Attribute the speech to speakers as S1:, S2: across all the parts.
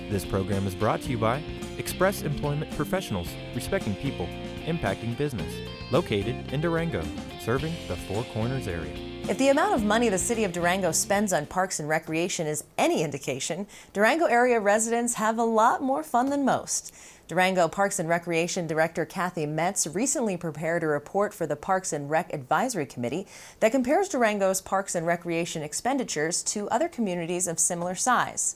S1: This program is brought to you by Express Employment Professionals, respecting people, impacting business. Located in Durango, serving the Four Corners area.
S2: If the amount of money the city of Durango spends on parks and recreation is any indication, Durango area residents have a lot more fun than most. Durango Parks and Recreation Director Cathy Metz recently prepared a report for the Parks and Rec Advisory Committee that compares Durango's parks and recreation expenditures to other communities of similar size.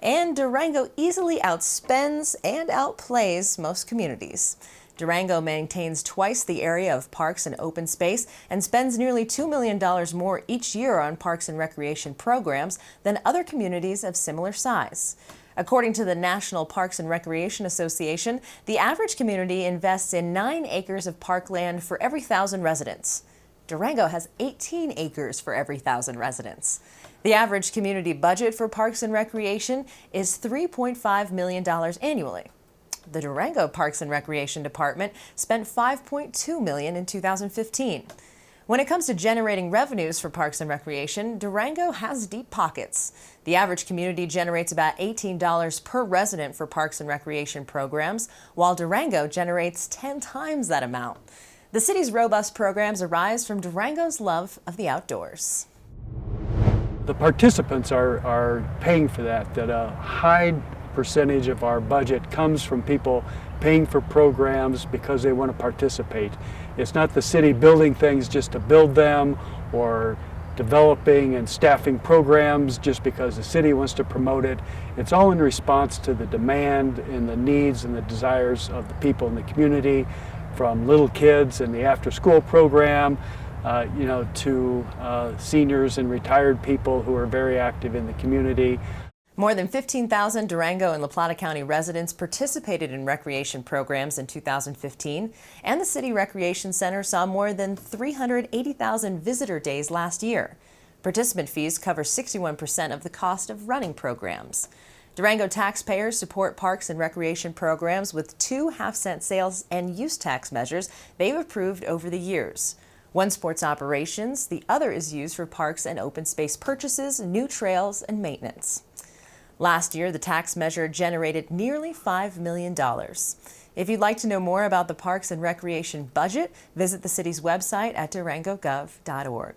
S2: And Durango easily outspends and outplays most communities. Durango maintains twice the area of parks and open space and spends nearly $2 million more each year on parks and recreation programs than other communities of similar size. According to the National Parks and Recreation Association, the average community invests in 9 acres of parkland for every 1,000 residents. Durango has 18 acres for every 1,000 residents. The average community budget for parks and recreation is $3.5 million annually. The Durango Parks and Recreation Department spent $5.2 million in 2015. When it comes to generating revenues for parks and recreation, Durango has deep pockets. The average community generates about $18 per resident for parks and recreation programs, while Durango generates 10 times that amount. The city's robust programs arise from Durango's love of the outdoors.
S3: The participants are paying for that a high percentage of our budget comes from people paying for programs because they want to participate. It's not the city building things just to build them or developing and staffing programs just because the city wants to promote it. It's all in response to the demand and the needs and the desires of the people in the community, from little kids in the after-school program to seniors and retired people who are very active in the community.
S2: More than 15,000 Durango and La Plata County residents participated in recreation programs in 2015, and the City Recreation Center saw more than 380,000 visitor days last year. Participant fees cover 61% of the cost of running programs. Durango taxpayers support parks and recreation programs with 2 half-cent sales and use tax measures they've approved over the years. One supports operations, the other is used for parks and open space purchases, new trails, and maintenance. Last year, the tax measure generated nearly $5 million. If you'd like to know more about the Parks and Recreation budget, visit the city's website at durangogov.org.